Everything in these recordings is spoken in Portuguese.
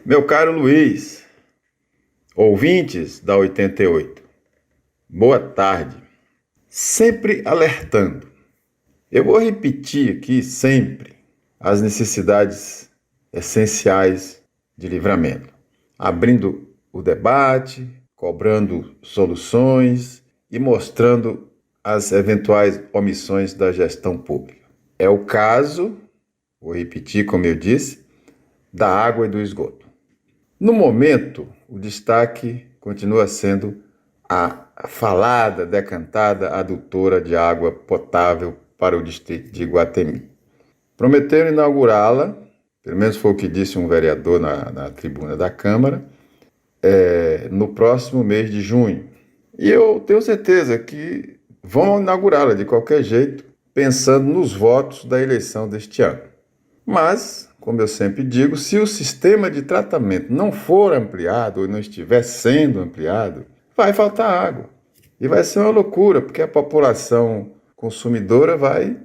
Meu caro Luiz, ouvintes da 88, boa tarde. Sempre alertando. Eu vou repetir aqui sempre as necessidades essenciais de livramento, abrindo o debate, cobrando soluções e mostrando as eventuais omissões da gestão pública. É o caso, vou repetir como eu disse, da água e do esgoto. No momento, o destaque continua sendo a falada, decantada adutora de água potável para o distrito de Iguatemi. Prometeram inaugurá-la, pelo menos foi o que disse um vereador na tribuna da Câmara, no próximo mês de junho. E eu tenho certeza que vão inaugurá-la de qualquer jeito, pensando nos votos da eleição deste ano. Mas, como eu sempre digo, se o sistema de tratamento não for ampliado ou não estiver sendo ampliado, vai faltar água. E vai ser uma loucura, porque a população consumidora vai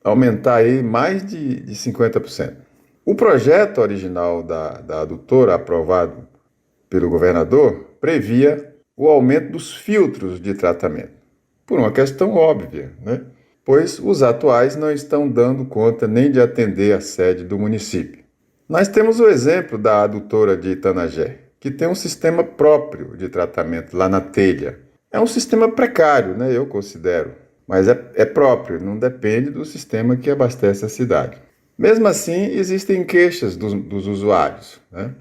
aumentar aí mais de 50%. O projeto original da adutora, aprovado pelo governador, previa o aumento dos filtros de tratamento, por uma questão óbvia, né? Pois os atuais não estão dando conta nem de atender a sede do município. Nós temos o exemplo da adutora de Itanagé, que tem um sistema próprio de tratamento lá na telha. É um sistema precário, né, eu considero, mas é próprio, não depende do sistema que abastece a cidade. Mesmo assim, existem queixas dos usuários, né?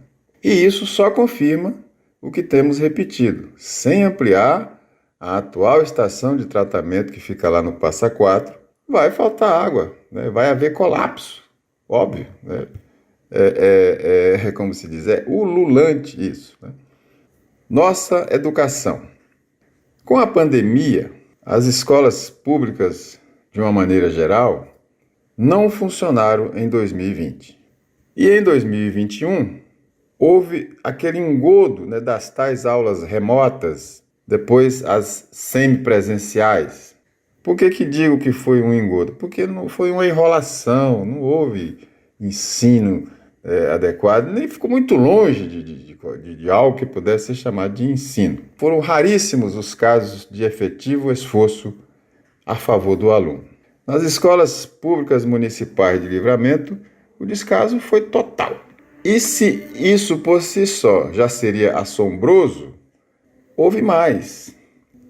E isso só confirma o que temos repetido. Sem ampliar a atual estação de tratamento que fica lá no Passa Quatro, vai faltar água, né? Vai haver colapso, óbvio, né? Como se diz, é ululante isso, né? Nossa educação. Com a pandemia, as escolas públicas, de uma maneira geral, não funcionaram em 2020. E em 2021, houve aquele engodo, né, das tais aulas remotas, depois as semipresenciais. Por que digo que foi um engodo? Porque não foi uma enrolação, não houve ensino adequado, nem ficou muito longe de algo que pudesse ser chamado de ensino. Foram raríssimos os casos de efetivo esforço a favor do aluno. Nas escolas públicas municipais de Livramento, o descaso foi total. E se isso por si só já seria assombroso, houve mais,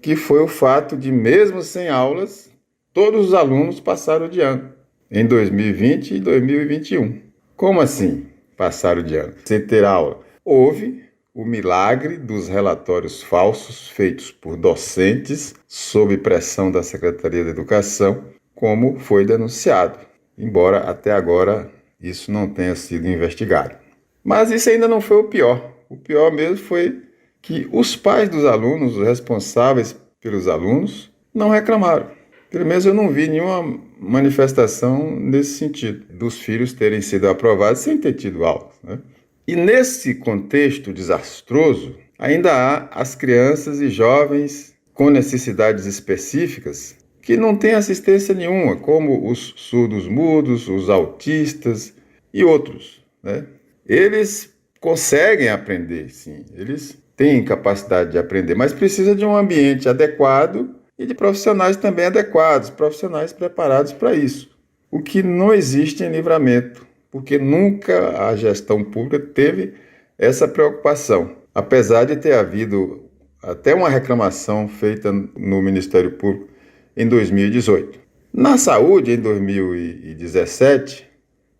que foi o fato de, mesmo sem aulas, todos os alunos passaram de ano, em 2020 e 2021. Como assim passaram de ano? Sem ter aula? Houve o milagre dos relatórios falsos feitos por docentes sob pressão da Secretaria da Educação, como foi denunciado, embora até agora isso não tenha sido investigado. Mas isso ainda não foi o pior. O pior mesmo foi que os pais dos alunos, os responsáveis pelos alunos, não reclamaram. Pelo menos eu não vi nenhuma manifestação nesse sentido, dos filhos terem sido aprovados sem ter tido aulas, né? E nesse contexto desastroso, ainda há as crianças e jovens com necessidades específicas que não têm assistência nenhuma, como os surdos-mudos, os autistas e outros, né? Eles conseguem aprender, sim, eles têm capacidade de aprender, mas precisa de um ambiente adequado e de profissionais também adequados, profissionais preparados para isso, o que não existe em Livramento, porque nunca a gestão pública teve essa preocupação, apesar de ter havido até uma reclamação feita no Ministério Público em 2018. Na saúde, em 2017,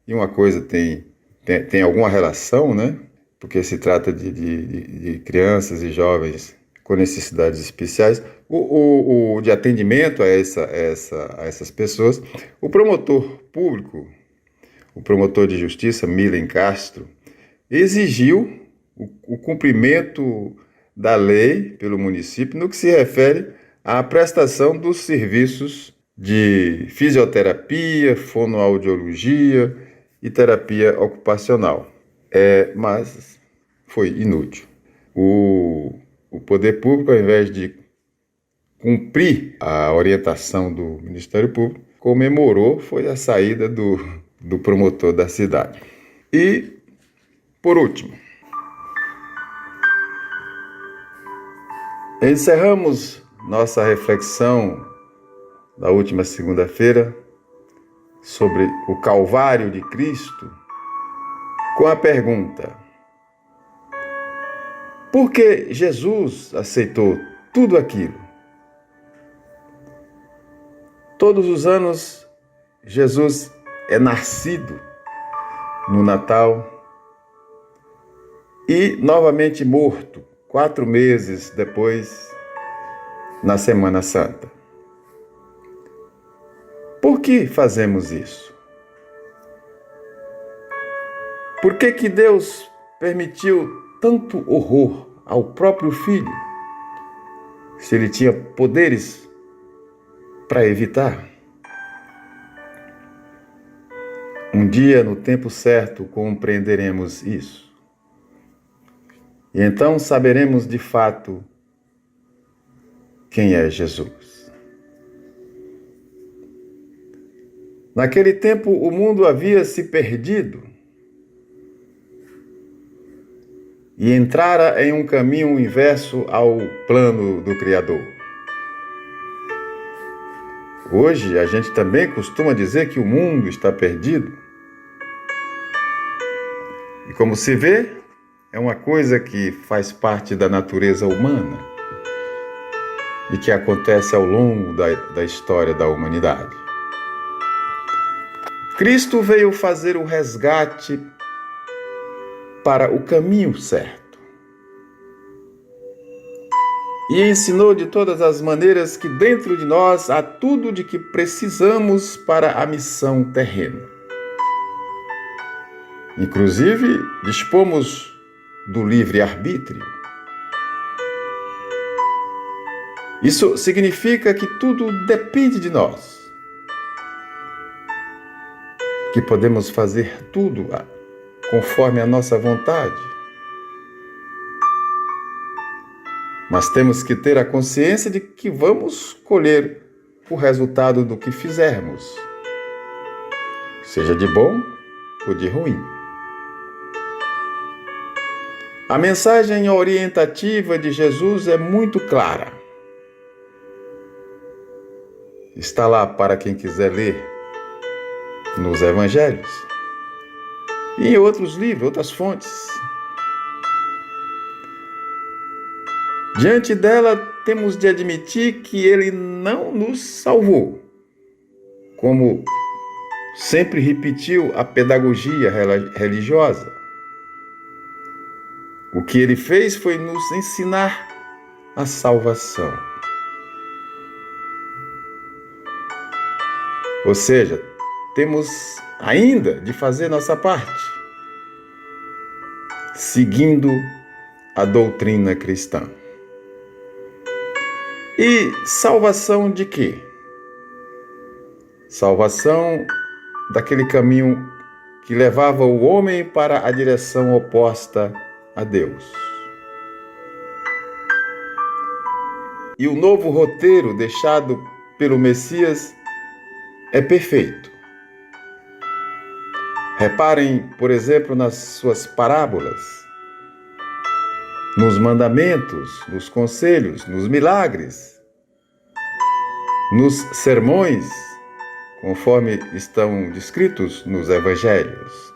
e uma coisa tem alguma relação, né? Porque se trata de crianças e jovens com necessidades especiais, de atendimento a essas pessoas, o promotor público, o promotor de justiça, Milen Castro, exigiu o cumprimento da lei pelo município no que se refere à prestação dos serviços de fisioterapia, fonoaudiologia e terapia ocupacional. Mas foi inútil. O poder público, ao invés de cumprir a orientação do Ministério Público, comemorou foi a saída do promotor da cidade. E, por último, Encerramos nossa reflexão da última segunda-feira sobre o Calvário de Cristo com a pergunta: por que Jesus aceitou tudo aquilo? Todos os anos, Jesus é nascido no Natal e novamente morto 4 meses depois, na Semana Santa. Por que fazemos isso? Por que Deus permitiu tanto horror ao próprio Filho, se ele tinha poderes para evitar? Um dia, no tempo certo, compreenderemos isso. E então saberemos de fato quem é Jesus. Naquele tempo, o mundo havia se perdido e entrara em um caminho inverso ao plano do Criador. Hoje, a gente também costuma dizer que o mundo está perdido. E como se vê, é uma coisa que faz parte da natureza humana e que acontece ao longo da história da humanidade. Cristo veio fazer o resgate para o caminho certo e ensinou de todas as maneiras que dentro de nós há tudo de que precisamos para a missão terrena. Inclusive, dispomos do livre-arbítrio. Isso significa que tudo depende de nós, que podemos fazer tudo conforme a nossa vontade. Mas temos que ter a consciência de que vamos colher o resultado do que fizermos, seja de bom ou de ruim. A mensagem orientativa de Jesus é muito clara. Está lá para quem quiser ler nos Evangelhos e em outros livros, outras fontes. Diante dela, temos de admitir que ele não nos salvou, como sempre repetiu a pedagogia religiosa. O que ele fez foi nos ensinar a salvação. Ou seja, temos ainda de fazer nossa parte, seguindo a doutrina cristã. E salvação de quê? Salvação daquele caminho que levava o homem para a direção oposta a Deus. E o novo roteiro deixado pelo Messias é perfeito. Reparem, por exemplo, nas suas parábolas, nos mandamentos, nos conselhos, nos milagres, nos sermões, conforme estão descritos nos Evangelhos.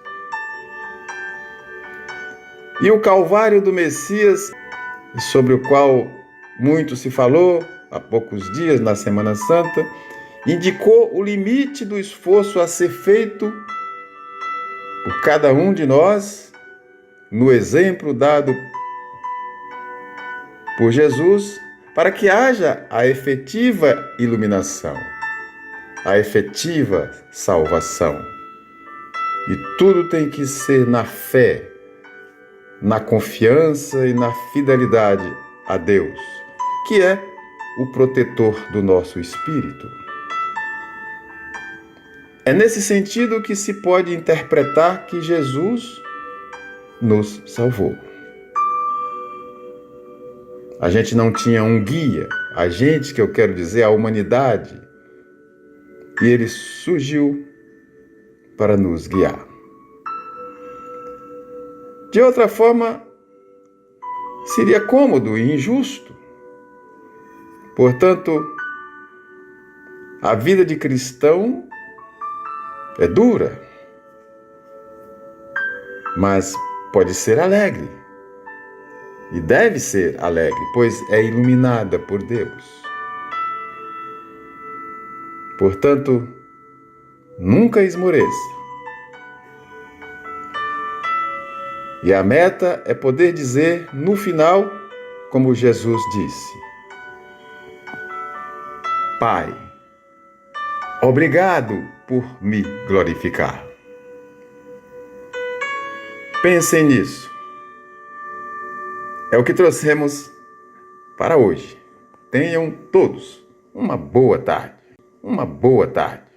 E o Calvário do Messias, sobre o qual muito se falou há poucos dias na Semana Santa, indicou o limite do esforço a ser feito por cada um de nós, no exemplo dado por Jesus, para que haja a efetiva iluminação, a efetiva salvação. E tudo tem que ser na fé, na confiança e na fidelidade a Deus, que é o protetor do nosso espírito. É nesse sentido que se pode interpretar que Jesus nos salvou. A gente não tinha um guia, a gente, que eu quero dizer, a humanidade, e ele surgiu para nos guiar. De outra forma, seria cômodo e injusto Portanto, a vida de cristão é dura, mas pode ser alegre. E deve ser alegre, pois é iluminada por Deus. Portanto, nunca esmoreça. E a meta é poder dizer no final, como Jesus disse: Pai, obrigado por me glorificar. Pensem nisso. É o que trouxemos para hoje. Tenham todos uma boa tarde. Uma boa tarde.